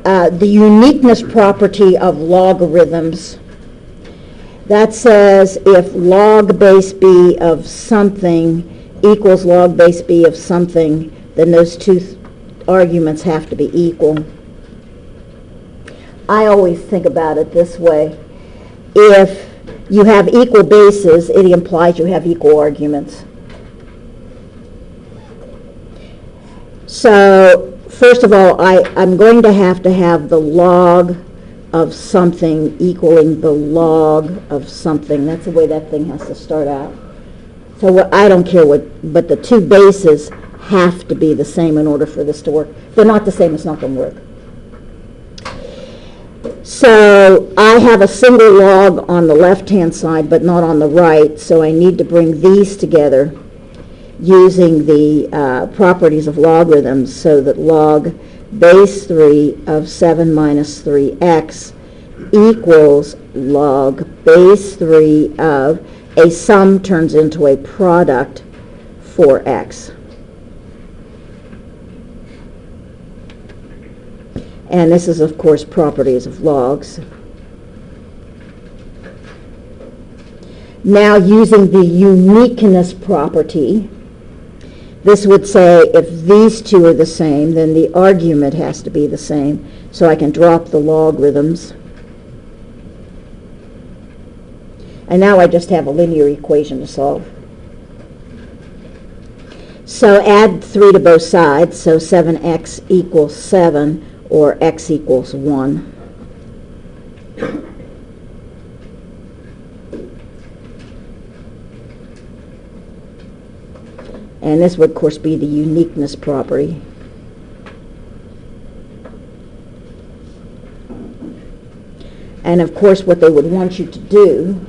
the uniqueness property of logarithms. That says if log base b of something equals log base b of something, then those two arguments have to be equal. I always think about it this way. If you have equal bases, it implies you have equal arguments. So, first of all, I'm going to have the log of something equaling the log of something. That's the way that thing has to start out. So I don't care but the two bases have to be the same in order for this to work. If they're not the same, it's not going to work. So I have a single log on the left-hand side, but not on the right, so I need to bring these together using the properties of logarithms, so that log base 3 of 7 minus 3x equals log base 3 of a sum turns into a product for x. And this is, of course, properties of logs. Now, using the uniqueness property, this would say if these two are the same, then the argument has to be the same. So I can drop the logarithms. And now I just have a linear equation to solve. So add 3 to both sides, so 7x equals 7, or x equals 1. And this would, of course, be the uniqueness property. And, of course, what they would want you to do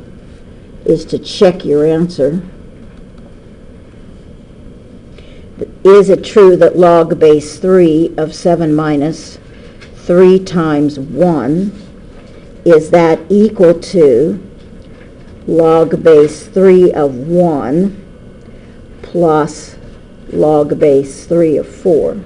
is to check your answer. Is it true that log base 3 of 7 minus 3 times 1, is that equal to log base 3 of 1 plus log base 3 of 4?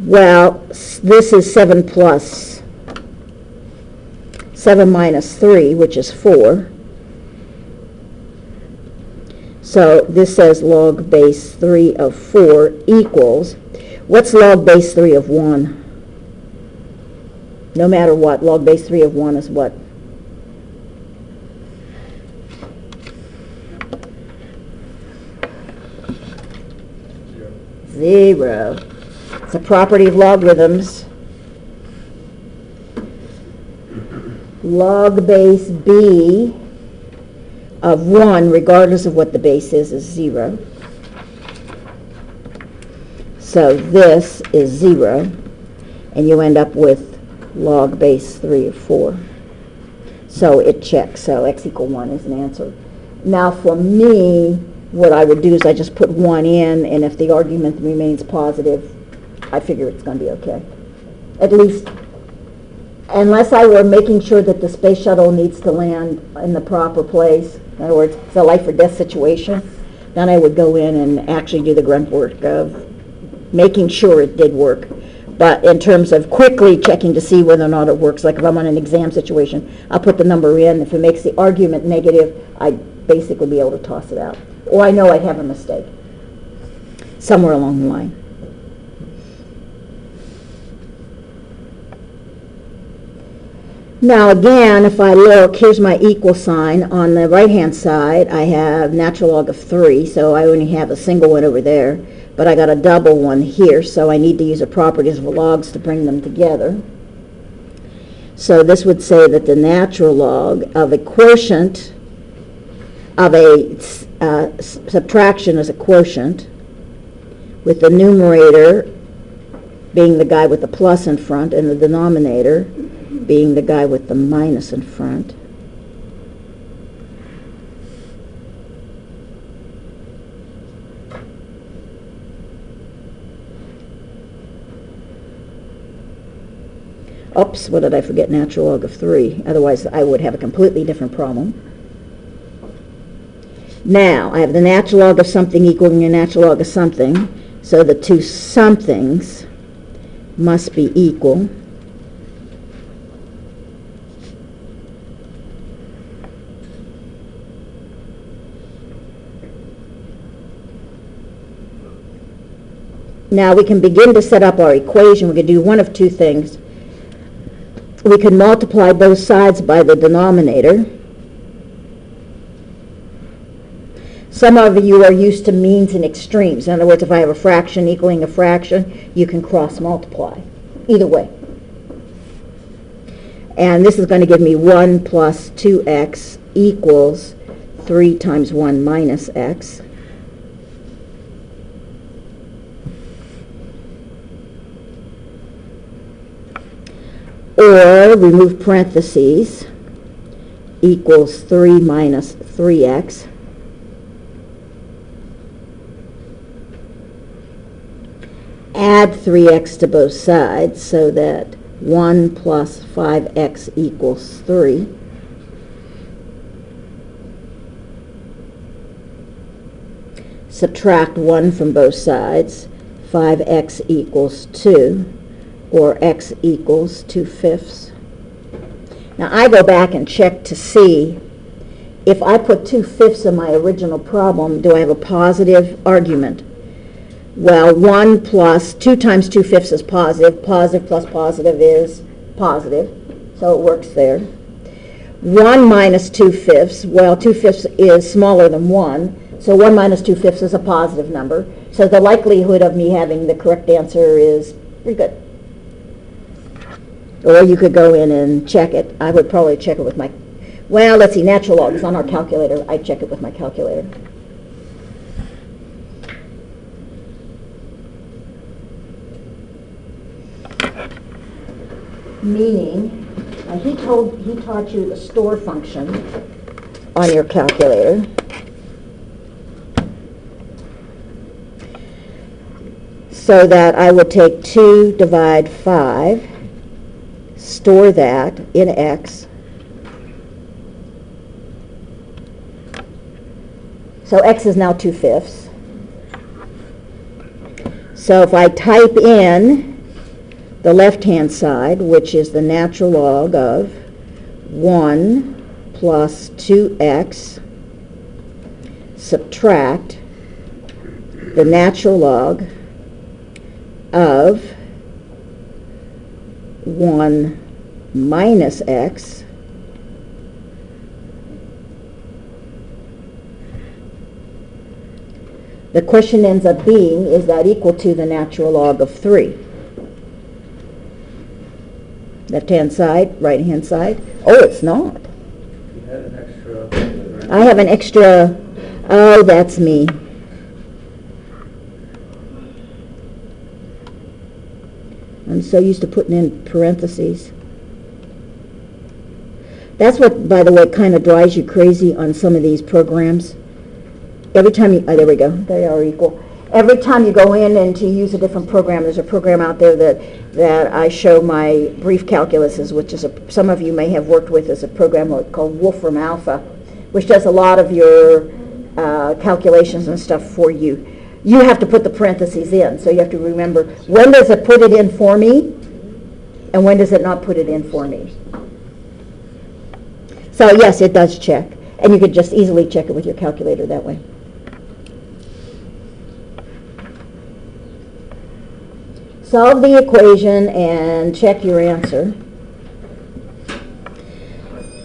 Well, this is 7 minus 3, which is 4. So this says log base 3 of 4 equals, what's log base 3 of 1? No matter what, log base 3 of 1 is what? Zero. It's a property of logarithms. Log base b of 1, regardless of what the base is 0. So this is 0, and you end up with log base 3 of 4. So it checks, so x equal 1 is an answer. Now for me, what I would do is I just put 1 in, and if the argument remains positive, I figure it's going to be okay. At least, unless I were making sure that the space shuttle needs to land in the proper place, in other words, it's a life or death situation, then I would go in and actually do the grunt work of making sure it did work. But in terms of quickly checking to see whether or not it works, like if I'm on an exam situation, I'll put the number in. If it makes the argument negative, I'd basically be able to toss it out. Or I know I'd have a mistake somewhere along the line. Now again, if I look, here's my equal sign. On the right-hand side, I have natural log of 3, so I only have a single one over there. But I got a double one here, so I need to use the properties of logs to bring them together. So this would say that the natural log of a quotient of a subtraction is a quotient, with the numerator being the guy with the plus in front and the denominator being the guy with the minus in front. Oops, what did I forget? Natural log of 3. Otherwise, I would have a completely different problem. Now, I have the natural log of something equaling a natural log of something, so the two somethings must be equal. Now we can begin to set up our equation. We can do one of two things. We can multiply both sides by the denominator. Some of you are used to means and extremes. In other words, if I have a fraction equaling a fraction, you can cross multiply. Either way. And this is going to give me 1 plus 2x equals 3 times 1 minus x. Or remove parentheses, equals 3 minus 3x. Add 3x to both sides so that 1 plus 5x equals 3. Subtract 1 from both sides, 5x equals 2. Or x equals 2/5. Now I go back and check to see if I put 2/5 in my original problem, do I have a positive argument? Well, 1 plus 2 times 2/5 is positive. Positive plus positive is positive, so it works there. 1 minus 2/5, well, 2/5 is smaller than 1, so 1 minus 2/5 is a positive number. So the likelihood of me having the correct answer is pretty good. Or you could go in and check it. I would probably check it with my, well, let's see, natural log is on our calculator. I'd check it with my calculator. Meaning, he taught you the store function on your calculator. So that I would take 2 divide 5, store that in x. So x is now 2/5. So if I type in the left-hand side, which is the natural log of 1 plus 2x, subtract the natural log of 1 minus x, the question ends up being, is that equal to the natural log of 3? Left-hand side, right-hand side? Oh, it's not. You had an extra. I have an extra, oh, that's me. I'm so used to putting in parentheses. That's what, by the way, kind of drives you crazy on some of these programs. Every time you, oh, there we go, they are equal. Every time you go in and to use a different program, there's a program out there that I show my brief calculuses, which is some of you may have worked with, is a program called Wolfram Alpha, which does a lot of your calculations and stuff for you. You have to put the parentheses in, so you have to remember, when does it put it in for me, and when does it not put it in for me? So yes, it does check, and you could just easily check it with your calculator that way. Solve the equation and check your answer.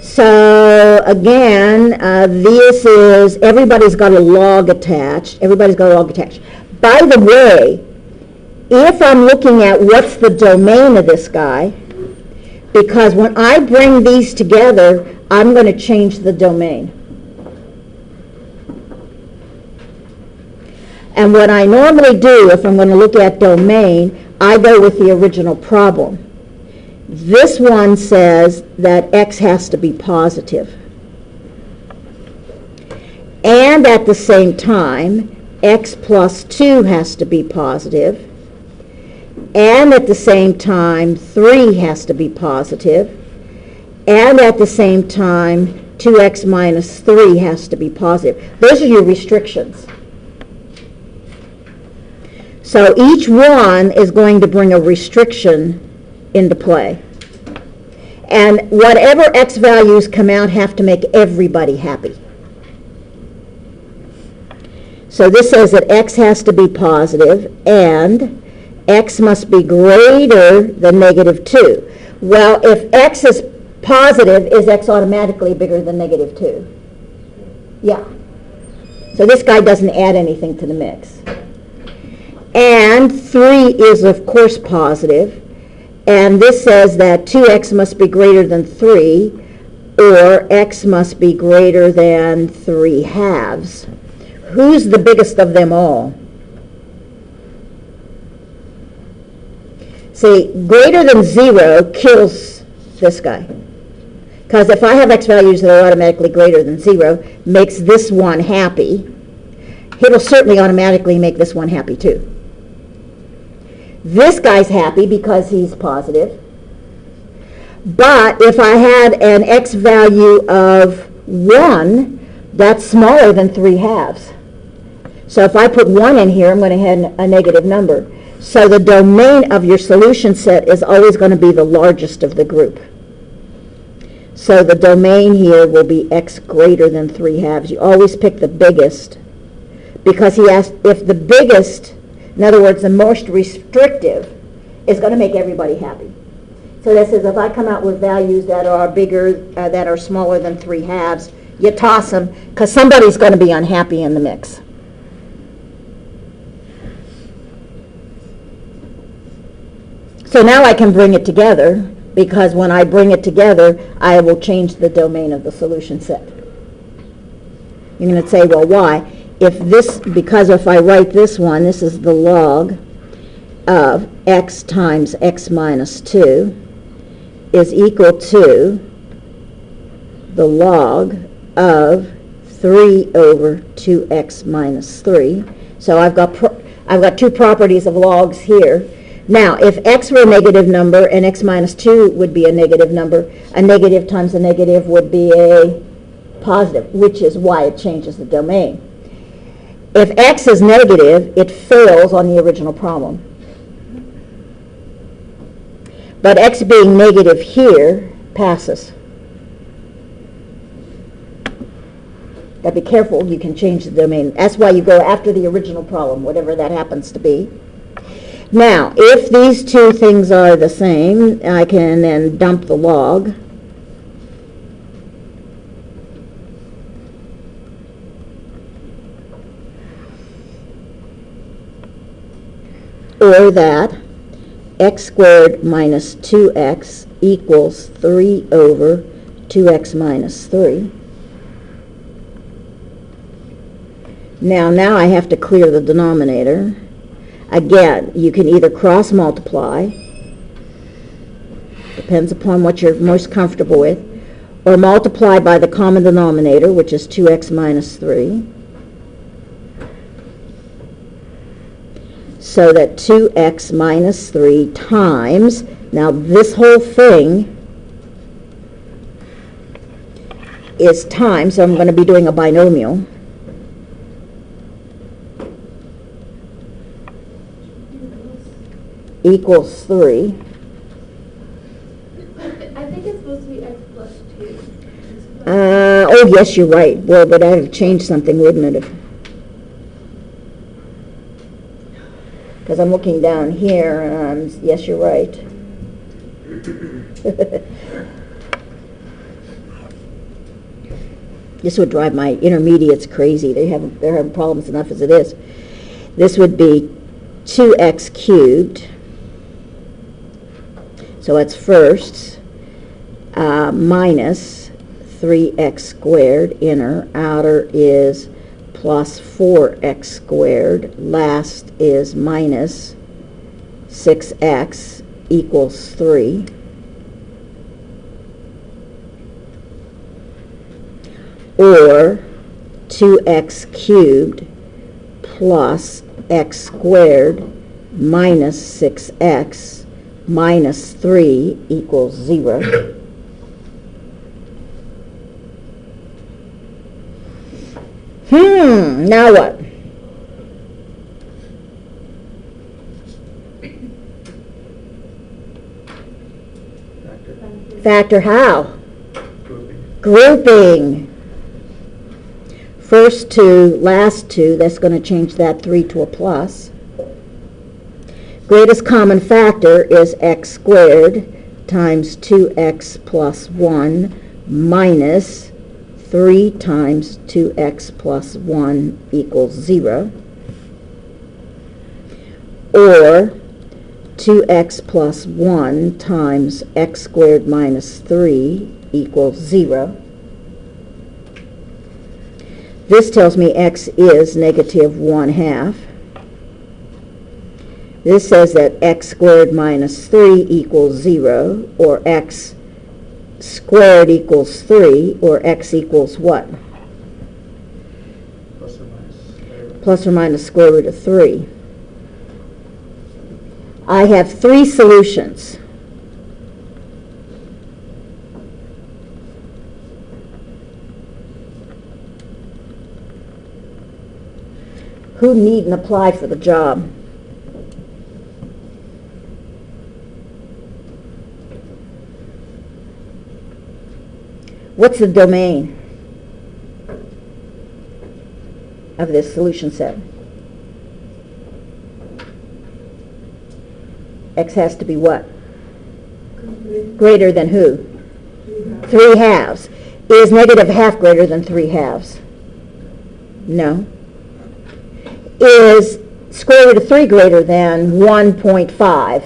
So again, this is, everybody's got a log attached. Everybody's got a log attached. By the way, if I'm looking at what's the domain of this guy, because when I bring these together, I'm going to change the domain. And what I normally do, if I'm going to look at domain, I go with the original problem. This one says that x has to be positive. And at the same time, x plus 2 has to be positive. And at the same time, 3 has to be positive. And at the same time, 2x minus 3 has to be positive. Those are your restrictions. So each one is going to bring a restriction into play. And whatever x values come out have to make everybody happy. So this says that x has to be positive and x must be greater than negative 2. Well, if x is positive, is x automatically bigger than negative 2? Yeah. So this guy doesn't add anything to the mix. And 3 is, of course, positive. And this says that 2x must be greater than 3, or x must be greater than 3 halves. Who's the biggest of them all? See, greater than 0 kills this guy. Because if I have x values that are automatically greater than 0, makes this one happy, it'll certainly automatically make this one happy too. This guy's happy because he's positive. But if I had an x value of 1, that's smaller than 3 halves. So if I put 1 in here, I'm going to have a negative number. So the domain of your solution set is always going to be the largest of the group. So the domain here will be x greater than 3 halves. You always pick the biggest, because he asked if the biggest, in other words, the most restrictive, is going to make everybody happy. So that says if I come out with values that are bigger, that are smaller than 3 halves, you toss them, because somebody's going to be unhappy in the mix. So now I can bring it together, because when I bring it together, I will change the domain of the solution set. You're going to say, well, why? Because if I write this one, this is the log of x times x minus 2 is equal to the log of 3 over 2x minus 3. So I've got two properties of logs here. Now, if x were a negative number and x minus 2 would be a negative number, a negative times a negative would be a positive, which is why it changes the domain. If x is negative, it fails on the original problem. But x being negative here passes. But be careful, you can change the domain. That's why you go after the original problem, whatever that happens to be. Now, if these two things are the same, I can then dump the log. Or that x squared minus 2x equals 3 over 2x minus 3. Now I have to clear the denominator. Again, you can either cross multiply, depends upon what you're most comfortable with, or multiply by the common denominator, which is 2x minus 3. So that 2x minus 3 times, now this whole thing is times, so I'm going to be doing a binomial. Equals 3. I think it's supposed to be x plus 2. Oh, yes, you're right. Well, but I'd have changed something, wouldn't it? Because I'm looking down here, and yes, you're right. This would drive my intermediates crazy. They're having problems enough as it is. This would be 2x cubed. So it's first minus 3x squared, inner, outer is plus 4x squared, last is minus 6x equals 3. Or 2x cubed plus x squared minus 6x minus 3 equals 0. Now what? Factor. Factor how? Grouping. Grouping. First two, last two, that's going to change that 3 to a plus. Greatest common factor is x squared times 2x plus 1 minus 3 times 2x plus 1 equals 0. Or 2x plus 1 times x squared minus 3 equals 0. This tells me x is negative 1/2. This says that x squared minus 3 equals 0, or x squared equals 3, or x equals what? Plus or minus. Plus or minus square root of 3. I have 3 solutions. Who needn't apply for the job? What's the domain of this solution set? X has to be what? Greater than who? 3/2. Is negative 1/2 greater than 3/2? No. Is square root of 3 greater than 1.5?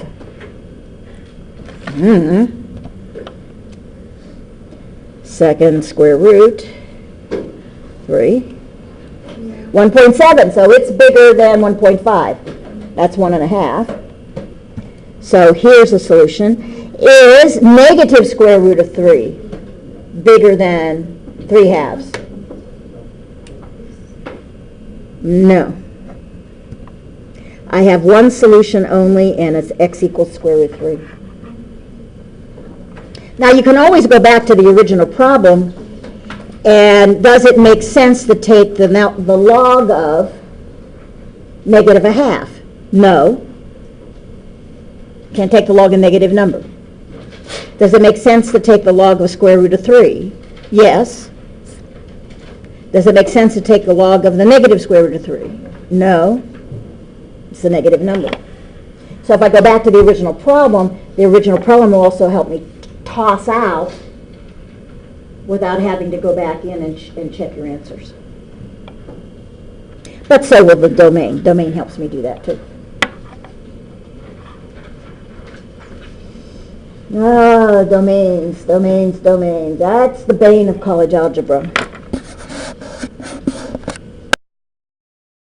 Second square root, 3. 1.7, so it's bigger than 1.5. That's 1.5. So here's a solution. Is negative square root of 3 bigger than 3/2? No. I have one solution only, and it's x equals square root of 3. Now you can always go back to the original problem, and does it make sense to take the log of negative 1/2? No. Can't take the log of a negative number. Does it make sense to take the log of square root of 3? Yes. Does it make sense to take the log of the negative square root of 3? No. It's a negative number. So if I go back to the original problem will also help me toss out without having to go back in and check your answers. But so will the domain. Domain helps me do that too. Domains. That's the bane of college algebra.